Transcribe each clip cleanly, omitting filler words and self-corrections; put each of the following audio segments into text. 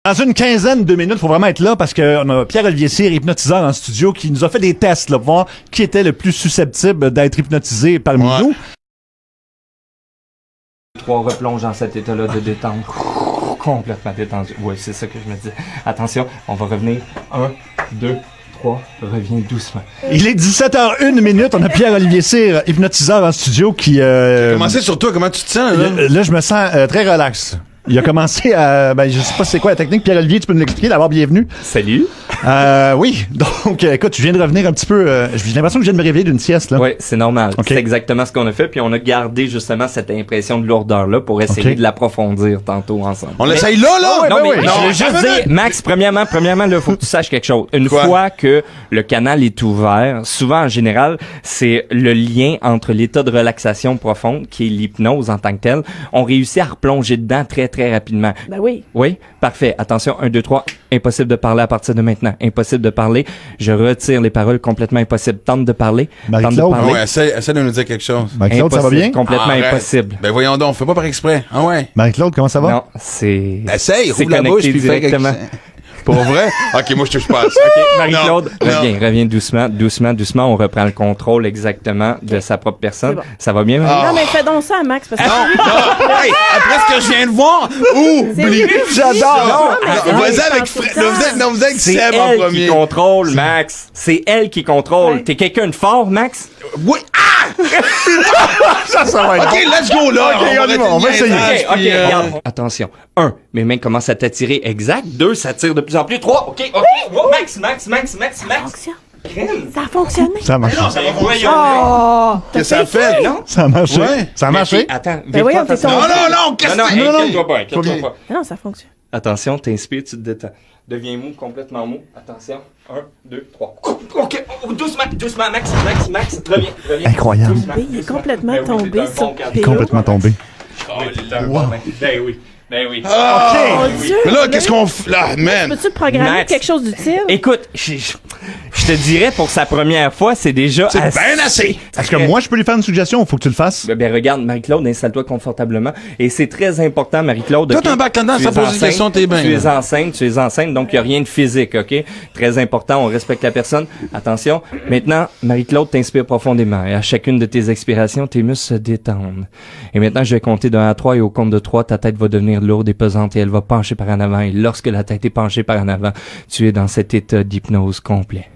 Dans une quinzaine de minutes, il faut vraiment être là parce qu'on a Pierre-Olivier Cyr, hypnotiseur en studio, qui nous a fait des tests là, pour voir qui était le plus susceptible d'être hypnotisé parmi nous. 3 replonge dans cet état-là de détente. Complètement détendu. Oui, c'est ça que je me dis. Attention, on va revenir. 1, 2, 3, reviens doucement. Il est 17h01 minute. On a Pierre-Olivier Cyr, hypnotiseur en studio, qui... Commencez sur toi, comment tu te sens, là? Là, je me sens très relax. Il a commencé à... je sais pas c'est quoi la technique. Pierre-Olivier, tu peux nous l'expliquer? D'abord, bienvenue. Salut. Oui, donc, écoute, tu viens de revenir un petit peu... j'ai l'impression que je viens de me réveiller d'une sieste, là. Oui, c'est normal. Okay. C'est exactement ce qu'on a fait. Puis on a gardé justement cette impression de lourdeur-là pour essayer de l'approfondir tantôt ensemble. On l'essaye là? Non, mais je veux juste dire, Max, premièrement, là, faut que tu saches quelque chose. Une fois que le canal est ouvert, souvent, en général, c'est le lien entre l'état de relaxation profonde, qui est l'hypnose en tant que telle. On réussit à replonger dedans très, très rapidement. Ben oui. Oui? Parfait. Attention, 1, 2, 3. Impossible de parler à partir de maintenant. Impossible de parler. Je retire les paroles, complètement impossible. Tente de parler. Marie-Claude. Ouais, essaie de nous dire quelque chose. Marie-Claude, ça va bien? Complètement impossible. Ben voyons donc, fais pas par exprès. Ah ouais. Marie-Claude, comment ça va? Non, c'est... Essaye, c'est rouvre la bouche puis fais directement. Pour vrai? Ok, moi je touche pas à ça. OK, Marie-Claude, Non. reviens doucement. On reprend le contrôle exactement de sa propre personne. Bon. Ça va bien, Marie? Non, mais fais donc ça à Max, parce que... Hey, après ce que je viens de voir, oublie. J'adore! Vas-y avec Fred. Vous êtes C'est Seb en elle qui premier. contrôle, Max. C'est elle qui contrôle. Ouais. T'es quelqu'un de fort, Max? Oui. Ça va être Ok, let's go là. on va essayer. OK, regarde. Attention. 1, mes mains commencent à t'attirer. Exact. 2, ça tire de plus en plus. 3, OK. Oh, Max. Ça fonctionne. Ça a fonctionné. Ça a marché. Voyons. Oh! Qu'est-ce que ça fait? Non. Ça a marché. Ouais. Ça a marché. Attends, Ben voyons, t'es tombé. Non, qu'est-ce Non, que c'est? inquiète-toi pas, inquiète-toi Faut pas. Non, ça fonctionne. Attention, t'inspires, tu te détends. Deviens mou, complètement mou. Attention. 1, 2, 3. OK, doucement, Max. Reviens. Incroyable. Doucement, Il est doucement. complètement Ben oui, tombé t'es un sur bon gars. Péo. Complètement tombé. Ben oui. Mon Dieu! Mais là, qu'est-ce qu'on fait? Là, man. Peux-tu programmer Max. quelque chose d'utile? Écoute, je te dirais, pour sa première fois, c'est déjà C'est bien assez. Est-ce que moi, je peux lui faire une suggestion ou faut que tu le fasses? Ben regarde, Marie-Claude, installe-toi confortablement. Et c'est très important, Marie-Claude. Toi, ok? t'as un bac là-dedans, Tu ça es pose des enceinte, questions, t'es bien. Tu es enceinte, donc il n'y a rien de physique, OK? Très important, on respecte la personne. Attention. Maintenant, Marie-Claude, t'inspires profondément. Et à chacune de tes expirations, tes muscles se détendent. Et maintenant, je vais compter de 1 à 3 et au compte de 3, ta tête va devenir lourde et pesante et elle va pencher par en avant. Et lorsque la tête est penchée par en avant, tu es dans cet état d'hypnose complet.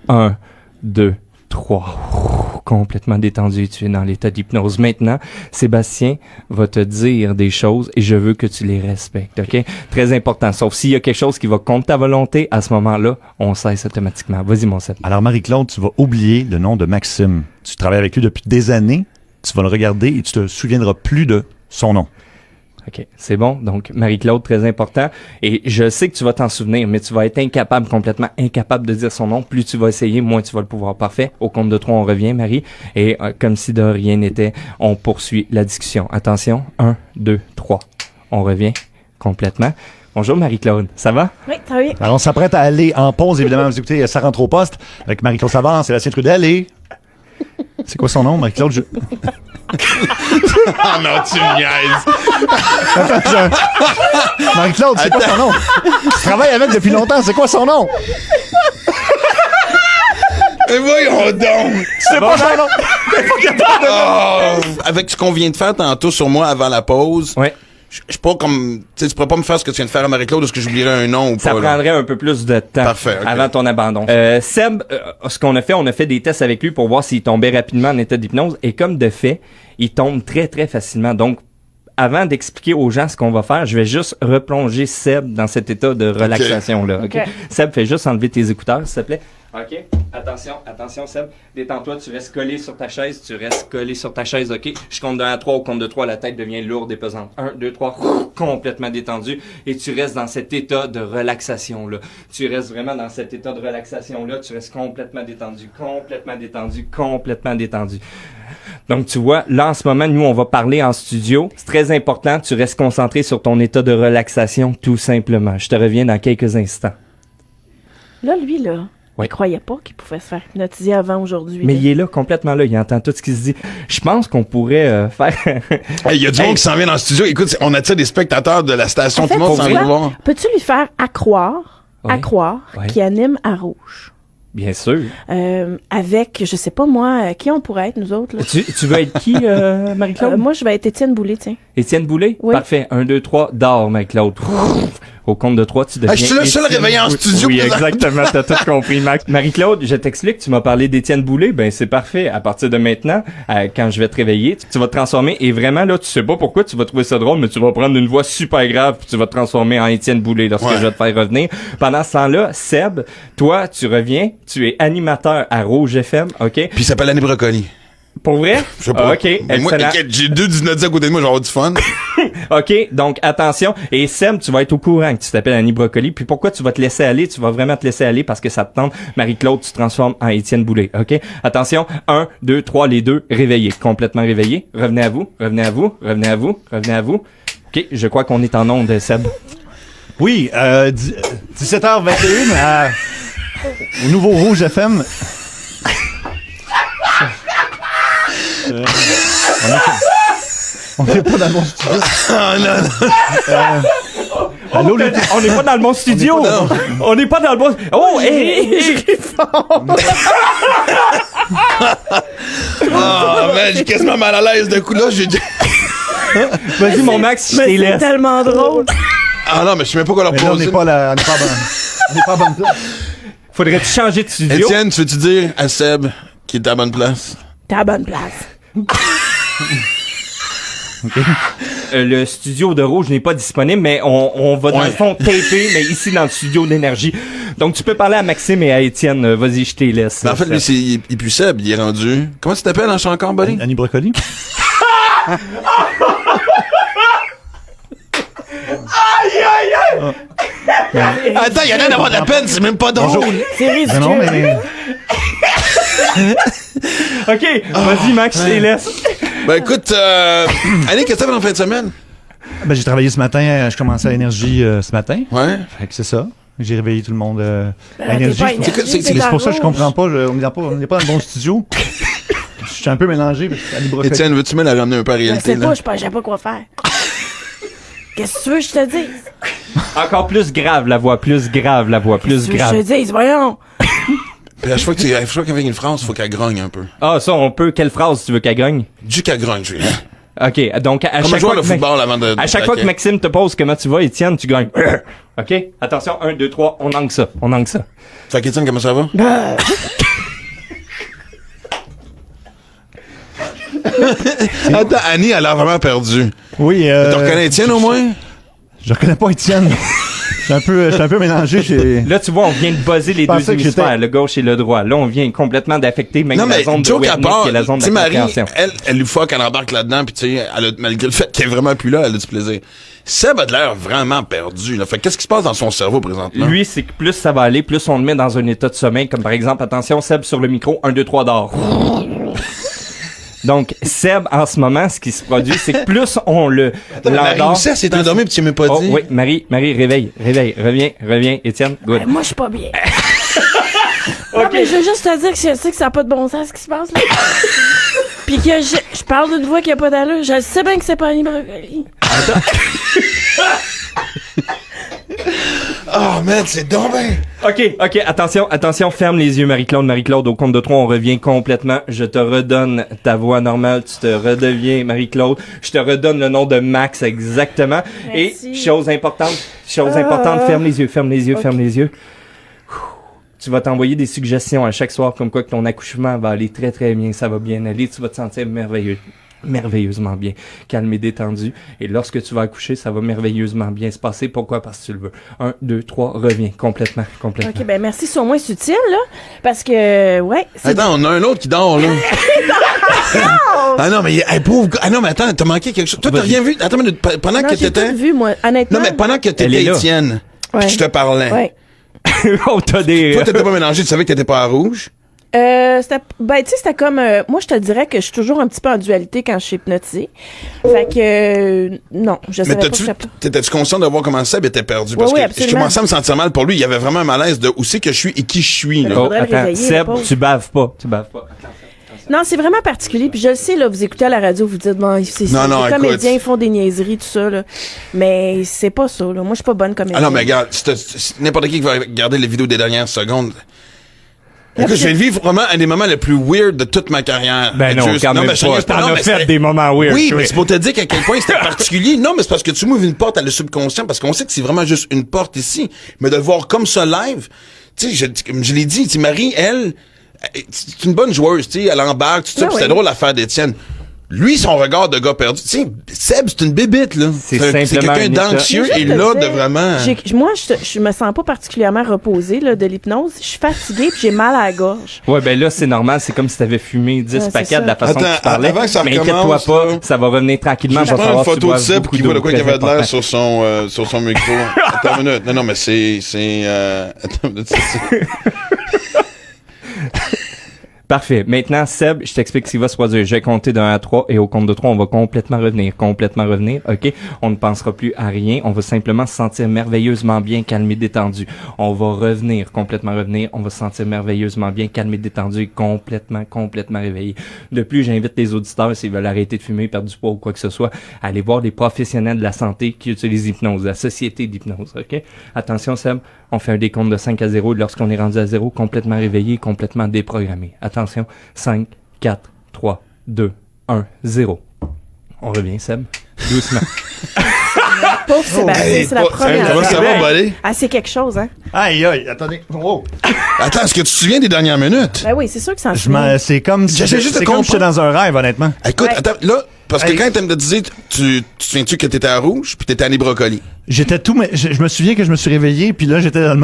1, 2, 3. Complètement détendu, tu es dans l'état d'hypnose. Maintenant, Sébastien va te dire des choses et je veux que tu les respectes, OK? Très important. Sauf s'il y a quelque chose qui va contre ta volonté, à ce moment-là, on cesse automatiquement. Vas-y, mon Seb. Alors, Marie-Claude, tu vas oublier le nom de Maxime. Tu travailles avec lui depuis des années. Tu vas le regarder et tu te souviendras plus de son nom. OK, c'est bon. Donc, Marie-Claude, très important. Et je sais que tu vas t'en souvenir, mais tu vas être complètement incapable de dire son nom. Plus tu vas essayer, moins tu vas le pouvoir. Parfait. Au compte de 3, on revient, Marie. Et comme si de rien n'était, on poursuit la discussion. Attention. 1, 2, 3. On revient complètement. Bonjour, Marie-Claude. Ça va? Oui, très bien. Alors, on s'apprête à aller en pause, évidemment. Vous écoutez, ça rentre au poste avec Marie-Claude Savard, Sébastien Trudel et... C'est quoi son nom, Marie-Claude? Ah non, tu me niaises. Marie-Claude, c'est quoi son nom? Je travaille avec depuis longtemps, c'est quoi son nom? Mais voyons donc. C'est pas son nom! Avec ce qu'on vient de faire tantôt sur moi avant la pause, Ouais. je suis pas comme... Tu sais, tu pourrais pas me faire ce que tu viens de faire à Marie-Claude, est-ce que j'oublierais un nom ou Ça pas? là? prendrait un peu plus de temps Parfait, ok. avant ton abandon. Seb, ce qu'on a fait des tests avec lui pour voir s'il tombait rapidement en état d'hypnose. Et comme de fait, il tombe très, très facilement. Donc, avant d'expliquer aux gens ce qu'on va faire, je vais juste replonger Seb dans cet état de relaxation-là. OK? Ok. Seb, fais juste enlever tes écouteurs, s'il te plaît. OK? Attention, Seb. Détends-toi, tu restes collé sur ta chaise. OK? Je compte de 1 à 3. Au compte de 3, la tête devient lourde et pesante. 1, 2, 3, complètement détendu. Et tu restes dans cet état de relaxation-là. Tu restes vraiment dans cet état de relaxation-là. Tu restes complètement détendu. Donc, tu vois, là, en ce moment, nous, on va parler en studio. C'est très important. Tu restes concentré sur ton état de relaxation, tout simplement. Je te reviens dans quelques instants. Là, lui, là, Ouais. Il croyait pas qu'il pouvait se faire hypnotiser avant aujourd'hui. Mais là. il est là, complètement là. Il entend tout ce qui se dit. Je pense qu'on pourrait faire... Il y a du monde qui s'en vient dans le studio. Écoute, on attire des spectateurs de la station. En Tout le monde fait, s'en tu vient vois, voir. Peux-tu lui faire accroire Ouais. Ouais. qu'il anime à Rouge? Bien sûr. Avec, je sais pas moi, qui on pourrait être, nous autres, là? Tu veux être qui, Marie-Claude? Moi, je vais être Étienne Boulay, tiens. Étienne Boulay? Oui. Parfait. 1, 2, 3, dors, Marie-Claude. Au compte de 3, tu deviens... je suis le seul Étienne- réveillé en studio. Oui, présentement. exactement. T'as tout compris, Max. Marie-Claude, je t'explique. Tu m'as parlé d'Étienne Boulay. Ben, c'est parfait. À partir de maintenant, quand je vais te réveiller, tu vas te transformer. Et vraiment, là, tu sais pas pourquoi tu vas trouver ça drôle, mais tu vas prendre une voix super grave puis tu vas te transformer en Étienne Boulay lorsque je vais te faire revenir. Pendant ce temps-là, Seb, toi, tu reviens. Tu es animateur à Rouge FM, OK? Puis il s'appelle Annie Brocoli. Pour vrai? Je sais pas. OK, Mais moi, excellent. j'ai 2 dynodis à côté de moi, j'aurai du fun. OK, donc attention. Et Seb, tu vas être au courant que tu t'appelles Annie Brocoli. Puis pourquoi tu vas te laisser aller? Tu vas vraiment te laisser aller parce que ça te tente. Marie-Claude, tu te transformes en Étienne Boulay. OK? Attention. 1, 2, 3, les deux. Réveillés. Complètement réveillés. Revenez à vous. Revenez à vous. Revenez à vous. Revenez à vous. OK, je crois qu'on est en onde, Seb. Oui, 17h21 au nouveau Rouge FM. On n'est pas dans le bon studio. Allô, les... On n'est pas dans le bon studio. On n'est pas dans le bon... Oh, hey! Ah, man, j'ai quasiment mal à l'aise d'un coup là. Vas-y, mon Max, je Mais t'ai c'est laisse. tellement drôle. Ah non, mais je sais même pas quoi leur Mais là, on poser. n'est pas là, on n'est pas à bonne. On n'est pas à bonne place. Faudrait-tu changer de studio? Étienne, tu veux-tu dire à Seb qu'il est à la bonne place? T'es à la bonne place. Le studio de Rouge n'est pas disponible, mais on va dans Ouais. le fond taper, mais ici dans le studio d'énergie. Donc tu peux parler à Maxime et à Étienne. Vas-y, je t'ai laisse. Mais en fait, lui, il est plus Seb, il est rendu. Comment tu t'appelles en chant encore, buddy? Annie Brocoli? Attends, il y en a d'avoir de la peine, c'est même pas drôle. C'est ridicule. Ben non, mais... OK, vas-y Max, je t'ai laisse. Ben écoute, Annie, qu'est-ce que t'as fait en fin de semaine? Ben, j'ai travaillé ce matin, je commençais à l'énergie ce matin. Ouais. Fait que c'est ça. J'ai réveillé tout le monde à t'es l'énergie. pas C'est énergie, c'est t'es pour ça que je dans comprends pas. On n'est pas dans le bon studio. Je suis un peu mélangé parce que Annie Brocoli. Étienne, veux-tu me la ramener un peu à Je réalité, sais là? pas, je sais pas quoi faire. Qu'est-ce que tu veux que je te dise? Encore plus grave la voix, plus grave la voix, plus Qu'est-ce que tu veux que grave. je te dise? Voyons. Puis à chaque fois qu'elle vient une phrase, faut qu'elle grogne un peu. Ah, ça, on peut. Quelle phrase tu veux qu'elle gagne? Du qu'elle grogne, je veux. OK, donc à Comme un chaque joueur fois de que football avant de... à chaque fois que Maxime te pose comment tu vas, Étienne, tu gagnes. OK? Attention, 1, 2, 3, on angle ça. On angle ça. Fait qu'Étienne, comment ça va? Attends, Annie, elle a l'air vraiment perdue. Oui. Tu reconnais Étienne au moins? Je reconnais pas Étienne. Je suis un peu mélangé. Là, tu vois, on vient de buzzer les pensais deux que hémisphères, j'étais- le gauche et le droit. Là, on vient complètement d'affecter même Non, la mais zone de joke à wetness part, qui est la zone tu sais, de Marie, compréhension. elle lui faut qu'elle embarque là-dedans, puis tu sais, malgré le fait qu'elle est vraiment plus là, elle a du plaisir. Seb a de l'air vraiment perdu, là. Fait qu'est-ce qui se passe dans son cerveau présentement? Lui, c'est que plus ça va aller, plus on le met dans un état de sommeil, comme par exemple, attention, Seb sur le micro, 1, 2, 3, dors. Donc, Seb, en ce moment, ce qui se produit, c'est que plus on le Marie l'endort... aussi, elle s'est endormie, puis tu m'as pas Oh, dit. oui, Marie, réveille, reviens, Étienne, good. Moi, je suis pas bien. Non, mais je veux juste te dire que je sais que ça n'a pas de bon sens ce qui se passe là. Puis que je parle d'une voix qui a pas d'allure. Je sais bien que c'est pas Annie Brocoli. Oh, man, c'est donc ben. OK, attention, ferme les yeux, Marie-Claude, au compte de 3, on revient complètement. Je te redonne ta voix normale, tu te redeviens Marie-Claude. Je te redonne le nom de Max exactement. Merci. Et, chose importante, ferme les yeux, Ok. Tu vas t'envoyer des suggestions à chaque soir comme quoi que ton accouchement va aller très très bien, ça va bien aller, tu vas te sentir merveilleusement bien, calme et détendu. Et lorsque tu vas accoucher, ça va merveilleusement bien se passer. Pourquoi? Parce que tu le veux. 1, 2, 3, reviens. Complètement. Ok, ben merci, c'est au moins subtil, là. Parce que, ouais. c'est- Attends, on a un autre qui dort, là. Ah non, mais, hey, pauvre gars. Ah non, mais attends, t'as manqué quelque chose. Toi, t'as rien vu. Attends, une minute, pendant Non, que j'ai t'étais. tout vu, moi, honnêtement. Non, mais pendant que Elle t'étais est là. Étienne, Ouais. pis je te parlais. Ouais. Oh, t'as des... Toi, t'étais pas mélangé, tu savais que t'étais pas à rouge. C'était comme... moi, je te dirais que je suis toujours un petit peu en dualité quand je suis hypnotisée. Fait que... non, je savais pas que je t'étais-tu conscient de voir comment Seb était perdu? Parce oui, que absolument. je commençais à me sentir mal pour lui. Il y avait vraiment un malaise de où c'est que je suis et qui je suis. Là. Oh, faudrait le attends, réveiller, Seb, le pauvre. tu baves pas. Non, c'est vraiment particulier. Puis je le sais, là, vous écoutez à la radio, vous dites, bon, c'est Non, les écoute. comédiens ils font des niaiseries, tout ça, là. Mais c'est pas ça, là. Moi, je suis pas bonne comédienne. Ah non, mais regarde, c'est n'importe qui va regarder les vidéos des dernières secondes. Écoute, je viens de vivre vraiment un des moments les plus weird de toute ma carrière. Ben non, quand même mais pas. sérieux, T'en non, as mais fait c'était- des moments weird. Oui, toi. mais c'est pour te dire qu'à quel point c'était particulier. Non, mais c'est parce que tu m'ouvres une porte à le subconscient, parce qu'on sait que c'est vraiment juste une porte ici. Mais de le voir comme ça live, tu sais, comme je l'ai dit, tu sais, Marie, elle, c'est une bonne joueuse, tu sais, elle embarque, tout ça, Ah puis c'était oui. drôle l'affaire d'Étienne. Lui, son regard de gars perdu, tu sais, Seb, c'est une bébite, là. C'est C'est simplement quelqu'un un état. d'anxieux Mais et je te là, dis, de vraiment... Moi, je me sens pas particulièrement reposée, là, de l'hypnose. Je suis fatiguée puis j'ai mal à la gorge. Ouais, ben là, c'est normal. C'est comme si t'avais fumé 10 c'est paquets ça. de la façon Attends, que tu parlais. avant que ça mais recommence, inquiète-toi pas, là, ça va revenir tranquillement. Je Va prends falloir une que tu photo de boives Seb beaucoup qui voit de d'eau, quoi il y très avait de l'air important. sur son micro. Attends une minute. Non, mais c'est attends une minute. Parfait. Maintenant, Seb, je t'explique ce qui va se produire. Je vais compter de 1 à 3 et au compte de 3, on va complètement revenir. OK? On ne pensera plus à rien. On va simplement se sentir merveilleusement bien, calmé, détendu. On va revenir, complètement revenir. On va se sentir merveilleusement bien, calmé, détendu et complètement réveillé. De plus, j'invite les auditeurs, s'ils veulent arrêter de fumer, perdre du poids ou quoi que ce soit, à aller voir des professionnels de la santé qui utilisent l'hypnose, la société d'hypnose. OK? Attention, Seb, on fait un décompte de 5 à 0. Lorsqu'on est rendu à 0, complètement réveillé, complètement déprogrammé. Attention, 5, 4, 3, 2, 1, 0. On revient, Seb. Doucement. Pauvre Sébastien, Hey, c'est la pas- première Comment ça fois. va, Bolé? Ah, c'est quelque chose, hein? Aïe, aïe, attendez. Wow. Attends, est-ce que tu te souviens des dernières minutes? Ben oui, c'est sûr que ça en C'est comme si J'essaie juste de c'est comme si j'étais comprendre. dans un rêve, honnêtement. Écoute, Ouais. attends, là, parce que Hey. quand t'aimes te dire, tu te souviens-tu que t'étais à rouge, puis t'étais à brocoli? J'étais tout, mais je me souviens que je me suis réveillé, puis là, j'étais dans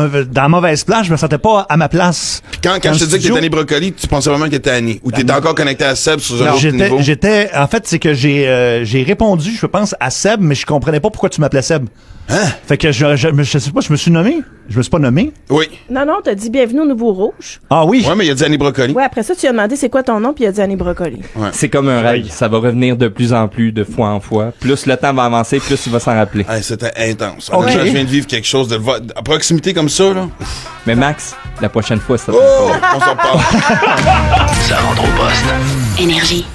la mauvaise place, je me sentais pas à ma place. Puis quand Dans je te le disais que studio. t'étais à brocoli, tu pensais vraiment que t'étais Annie? Ou t'étais encore connecté à Seb sur un autre niveau? En fait, c'est que j'ai répondu, je pense, à Seb, mais je comprenais pas pourquoi tu m'appelais Seb. Hein? Fait que je sais pas, je me suis nommé. Je me suis pas nommé. Oui. Non, t'as dit bienvenue au Nouveau Rouge. Ah oui. Ouais, mais il a dit Annie brocoli. Ouais, après ça, tu lui as demandé c'est quoi ton nom, puis il a dit Annie Brocoli. C'est comme un rêve. Ça va revenir de plus en plus, de fois en fois. Plus le temps va avancer, plus il va s'en rappeler. Hey, c'était intense. Ok. Honnêtement, je viens de vivre quelque chose à proximité comme ça, là. Mais Max, la prochaine fois, ça Oh! On s'en parle. Ça rentre au poste. Énergie.